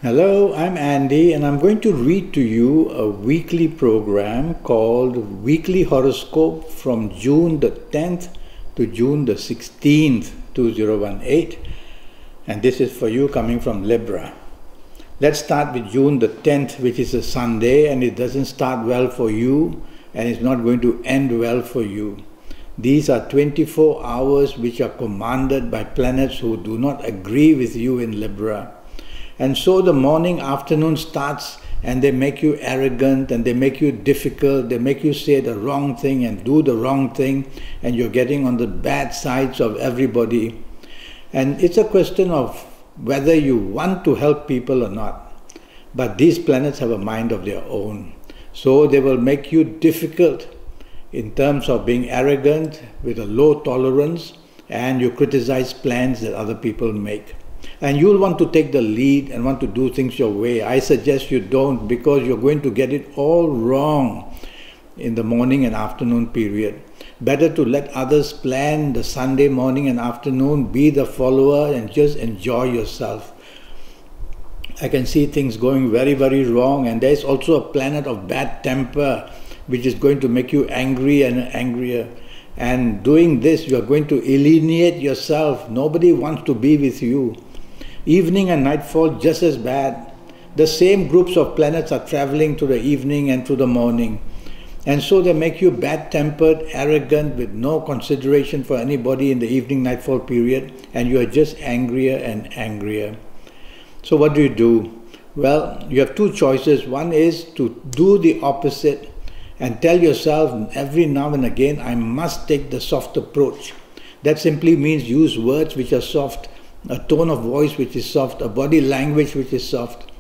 Hello, I'm Andy, and I'm going to read to you a weekly program called Weekly Horoscope from June the 10th to June the 16th, 2018. And this is for you coming from Libra. Let's start with June the 10th, which is a Sunday, and it doesn't start well for you, and it's not going to end well for you. These are 24 hours which are commanded by planets who do not agree with you in Libra. And so the morning, afternoon starts and they make you arrogant and they make you difficult, they make you say the wrong thing and do the wrong thing, and you're getting on the bad sides of everybody. And it's a question of whether you want to help people or not. But these planets have a mind of their own. So they will make you difficult in terms of being arrogant with a low tolerance, and you criticize plans that other people make. And you'll want to take the lead and want to do things your way. I suggest you don't, because you're going to get it all wrong in the morning and afternoon period. Better to let others plan the Sunday morning and afternoon, be the follower and just enjoy yourself. I can see things going very, very wrong, and there's also a planet of bad temper which is going to make you angry and angrier. And doing this, you're going to alienate yourself. Nobody wants to be with you. Evening and nightfall just as bad. The same groups of planets are traveling to the evening and to the morning. And so they make you bad-tempered, arrogant, with no consideration for anybody in the evening-nightfall period, and you are just angrier and angrier. So what do? Well, you have two choices. One is to do the opposite and tell yourself every now and again, I must take the soft approach. That simply means use words which are soft, a tone of voice which is soft, a body language which is soft.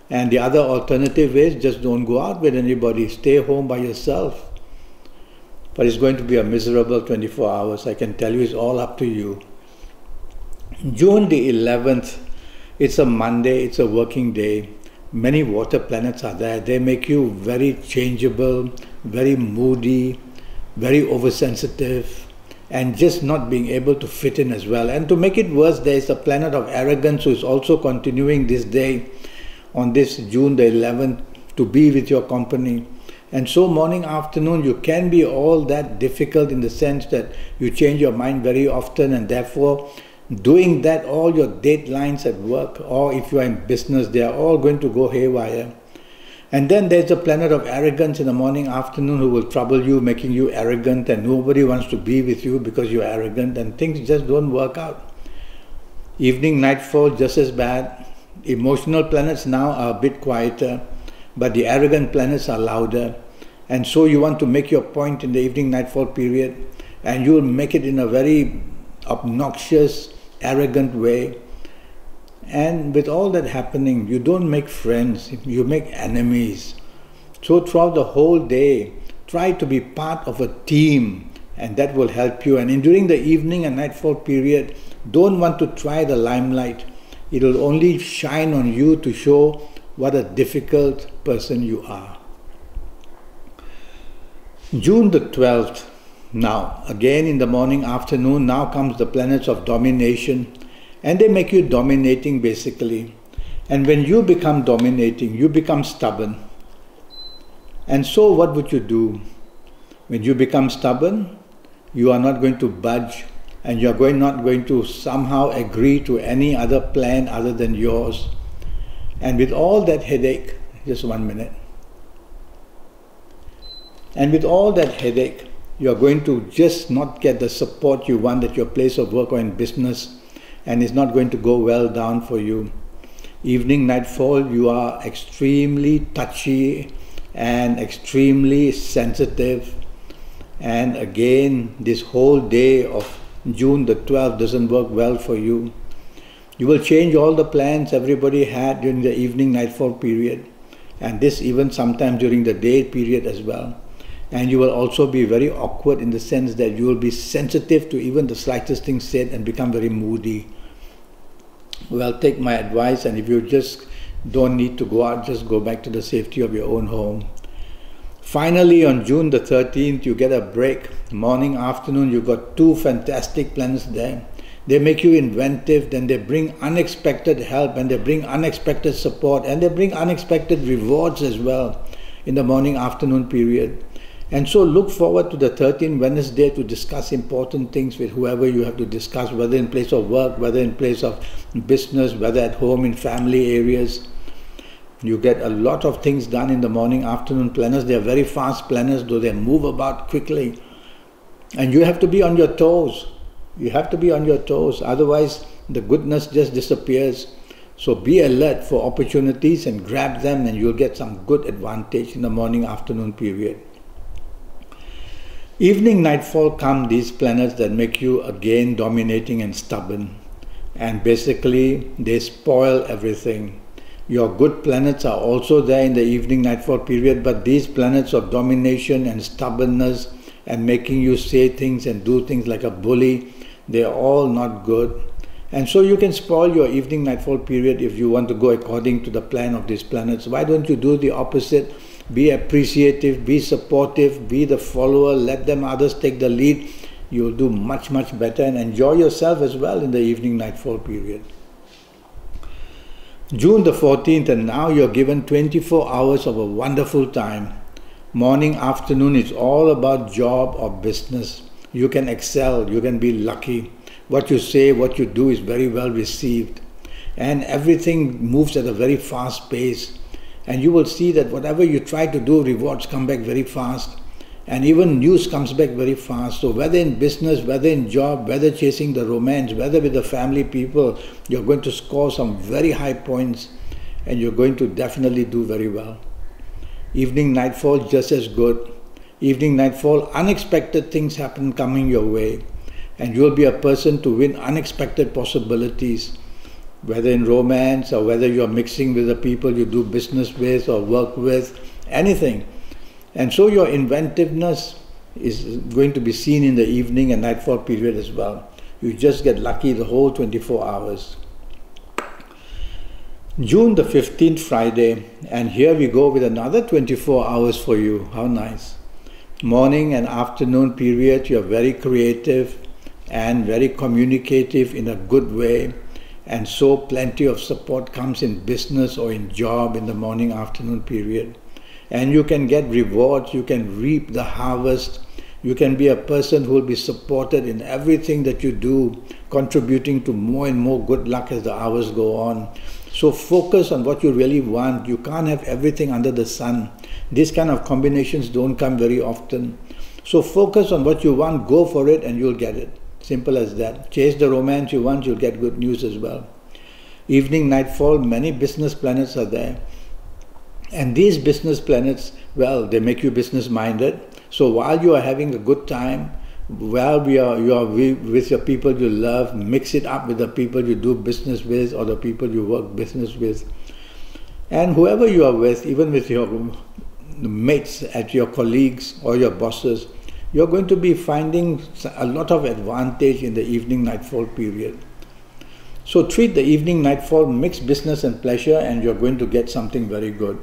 And the other alternative is just don't go out with anybody, stay home by yourself. But it's going to be a miserable 24 hours, I can tell you. It's all up to you. June the 11th, it's a Monday, it's a working day. Many water planets are there. They make you very changeable, very moody, very oversensitive, and just not being able to fit in as well. And to make it worse, there is a planet of arrogance who is also continuing this day, on this June the 11th, to be with your company. And so morning, afternoon, you can be all that difficult in the sense that you change your mind very often, and therefore doing that, all your deadlines at work, or if you are in business, they are all going to go haywire. And then there's a planet of arrogance in the morning, afternoon, who will trouble you, making you arrogant, and nobody wants to be with you because you're arrogant, and things just don't work out. Evening, nightfall, just as bad. Emotional planets now are a bit quieter, but the arrogant planets are louder. And so you want to make your point in the evening, nightfall period, and you'll make it in a very obnoxious, arrogant way. And with all that happening, you don't make friends, you make enemies. So throughout the whole day, try to be part of a team, and that will help you. And during the evening and nightfall period, don't want to try the limelight. It will only shine on you to show what a difficult person you are. June the 12th, now again in the morning, afternoon, now comes the planets of domination. And they make you dominating basically. And when you become dominating, you become stubborn. And so what would you do? When you become stubborn, you are not going to budge, and you are not going to somehow agree to any other plan other than yours. And with all that headache, just 1 minute. And with all that headache, you are going to just not get the support you want at your place of work or in business, and it's not going to go well down for you. Evening, nightfall, you are extremely touchy and extremely sensitive. And again, this whole day of June the 12th doesn't work well for you. You will change all the plans everybody had during the evening, nightfall period, and this even sometimes during the day period as well. And you will also be very awkward in the sense that you will be sensitive to even the slightest thing said and become very moody. Well, take my advice, and if you just don't need to go out, just go back to the safety of your own home. Finally, on June the 13th, you get a break. Morning, afternoon, you've got two fantastic planets there. They make you inventive, then they bring unexpected help, and they bring unexpected support, and they bring unexpected rewards as well in the morning afternoon period. And so look forward to the 13th Wednesday to discuss important things with whoever you have to discuss, whether in place of work, whether in place of business, whether at home, in family areas. You get a lot of things done in the morning afternoon planners. They are very fast planners, though they move about quickly. And you have to be on your toes. You have to be on your toes, otherwise the goodness just disappears. So be alert for opportunities and grab them, and you'll get some good advantage in the morning afternoon period. Evening nightfall come these planets that make you again dominating and stubborn, and basically they spoil everything. Your good planets are also there in the evening nightfall period, but these planets of domination and stubbornness and making you say things and do things like a bully, they are all not good. And so you can spoil your evening nightfall period if you want to go according to the plan of these planets. Why don't you do the opposite? Be appreciative, be supportive, be the follower, let them others take the lead. You'll do much, much better and enjoy yourself as well in the evening nightfall period. June the 14th, and now you're given 24 hours of a wonderful time. Morning, afternoon is all about job or business. You can excel, you can be lucky. What you say, what you do is very well received. And everything moves at a very fast pace. And you will see that whatever you try to do, rewards come back very fast. And even news comes back very fast. So whether in business, whether in job, whether chasing the romance, whether with the family people, you're going to score some very high points and you're going to definitely do very well. Evening nightfall just as good. Evening nightfall, unexpected things happen coming your way. And you'll be a person to win unexpected possibilities, whether in romance or whether you're mixing with the people you do business with or work with, anything. And so your inventiveness is going to be seen in the evening and nightfall period as well. You just get lucky the whole 24 hours. June the 15th, Friday, and here we go with another 24 hours for you. How nice. Morning and afternoon period, you're very creative and very communicative in a good way. And so plenty of support comes in business or in job in the morning afternoon period. And you can get rewards, you can reap the harvest, you can be a person who will be supported in everything that you do, contributing to more and more good luck as the hours go on. So focus on what you really want. You can't have everything under the sun. These kind of combinations don't come very often. So focus on what you want, go for it, and you'll get it. Simple as that. Chase the romance you want, you'll get good news as well. Evening, nightfall, many business planets are there. And these business planets, well, they make you business-minded. So while you are having a good time, while you are with your people you love, mix it up with the people you do business with or the people you work business with. And whoever you are with, even with your mates, at your colleagues or your bosses, you're going to be finding a lot of advantage in the evening nightfall period. So treat the evening nightfall, mix business and pleasure, and you're going to get something very good.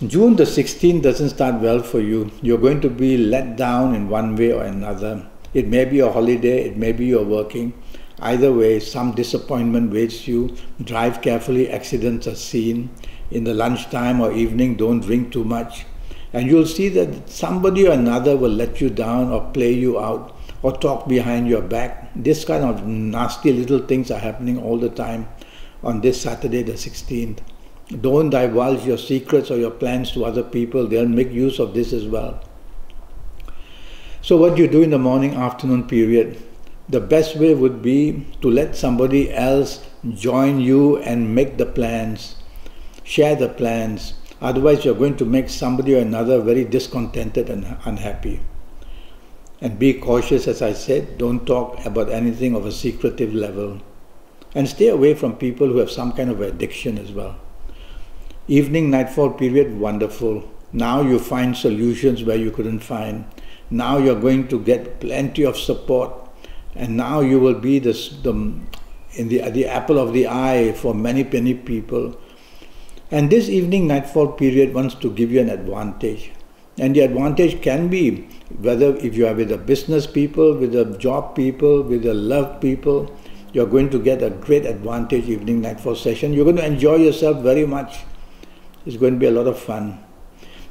June the 16th doesn't start well for you. You're going to be let down in one way or another. It may be a holiday, it may be you're working. Either way, some disappointment waits you. Drive carefully, accidents are seen. In the lunchtime or evening, don't drink too much. And you'll see that somebody or another will let you down or play you out or talk behind your back. This kind of nasty little things are happening all the time on this Saturday the 16th. Don't divulge your secrets or your plans to other people. They'll make use of this as well. So what you do in the morning, afternoon period, the best way would be to let somebody else join you and make the plans, share the plans. Otherwise, you're going to make somebody or another very discontented and unhappy. And be cautious, as I said, don't talk about anything of a secretive level. And stay away from people who have some kind of addiction as well. Evening, nightfall period, wonderful. Now you find solutions where you couldn't find. Now you're going to get plenty of support. And now you will be the apple of the eye for many, many people. And this evening, nightfall period wants to give you an advantage. And the advantage can be whether if you are with the business people, with the job people, with the love people, you're going to get a great advantage evening nightfall session. You're going to enjoy yourself very much. It's going to be a lot of fun.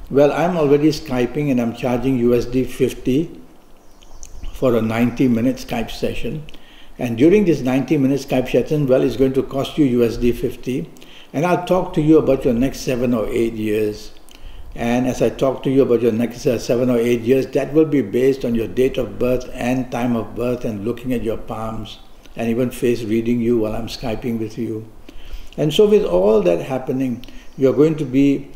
Well, I'm already Skyping and I'm charging USD 50 for a 90-minute Skype session. And during this 90-minute Skype session, well, it's going to cost you USD 50. And I'll talk to you about your next 7 or 8 years. And as I talk to you about your next 7 or 8 years, that will be based on your date of birth and time of birth and looking at your palms and even face reading you while I'm Skyping with you. And so with all that happening, you're going to be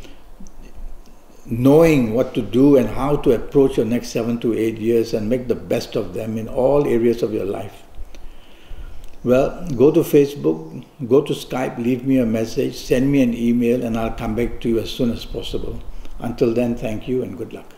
knowing what to do and how to approach your next 7 to 8 years and make the best of them in all areas of your life. Well, go to Facebook, go to Skype, leave me a message, send me an email, and I'll come back to you as soon as possible. Until then, thank you and good luck.